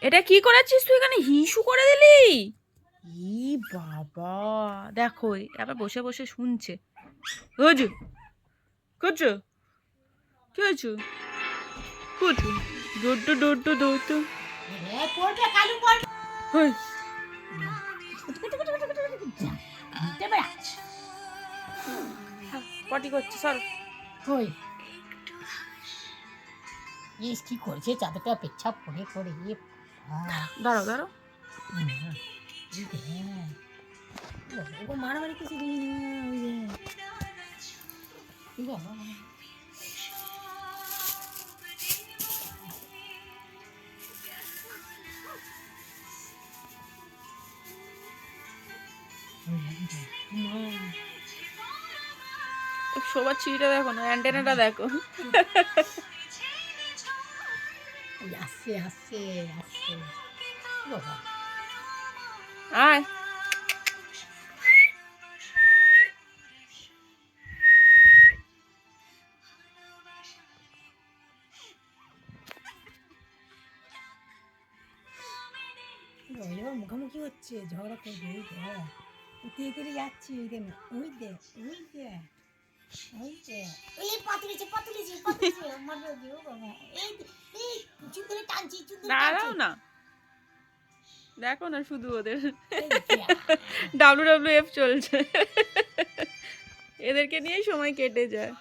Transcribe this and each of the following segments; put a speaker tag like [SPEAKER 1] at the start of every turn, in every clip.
[SPEAKER 1] এটা কি করেছিস তুই এখানে হিসু করে দিলি? ই বাবা, দেখো আবার বসে বসে শুনছে। বুঝু করছো কি হয়েছো করছো ডোড্ডু ডোড্ডু ডোড্ডু হই পটি করছে সর।
[SPEAKER 2] কই ইস কি করছে চাদরটা পেচ্ছাপ করে করে
[SPEAKER 1] দাঁড়াও দাঁড়াও।
[SPEAKER 2] ও মারামারি কিছু বাবা
[SPEAKER 1] সবার ছিঁড়িটা দেখো না, অ্যান্টেনাটা দেখো।
[SPEAKER 2] আসছে আসছে আসছে বাবা
[SPEAKER 1] আয়
[SPEAKER 2] এবার মুখোমুখি হচ্ছে ঝগড়া করবে ওই দেখ উঠিয়ে করে যাচ্ছি ওই দেখ ওই দেখ ওই দেখ ওই দেখ এই পাতলেছে পাতলেছে পাতলেছে মারবে ও বাবা এই এই চুদরে টানছি চুদরে
[SPEAKER 1] দাঁড়াও না, দেখো না শুধু ওদের WWF চলছে, এদেরকে নিয়েই সময় কেটে যায়।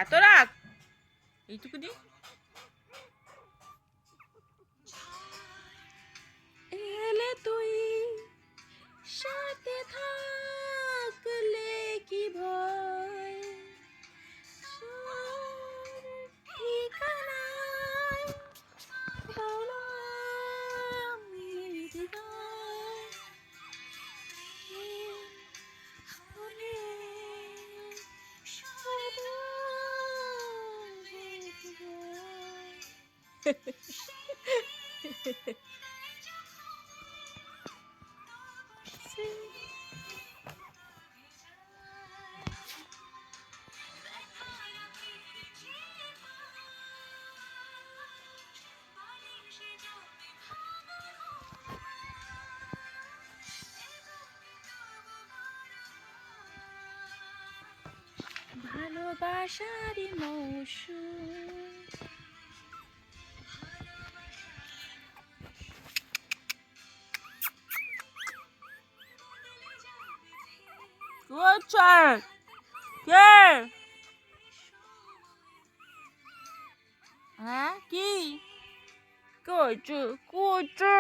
[SPEAKER 1] এত রাত এইটুকু দিন এলে তুই সাথে থাকলে কি ভয় ঠিকানায় ভালোবাসারই মৌসুম কে? হ্যাঁ কি হয়েছে কোচে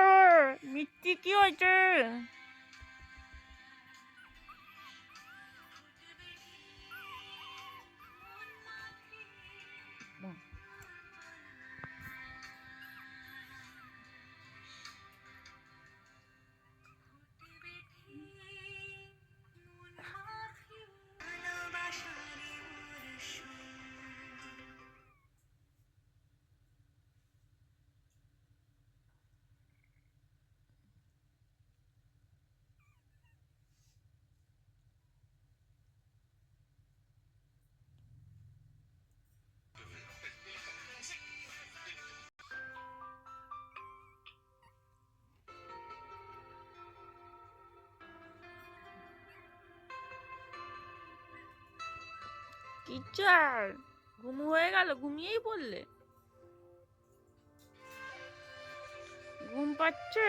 [SPEAKER 1] মিষ্টি কি হয়েছে? টিচার ঘুম হয়ে গেল, ঘুমিয়েই পড়লে, ঘুম পাচ্ছে?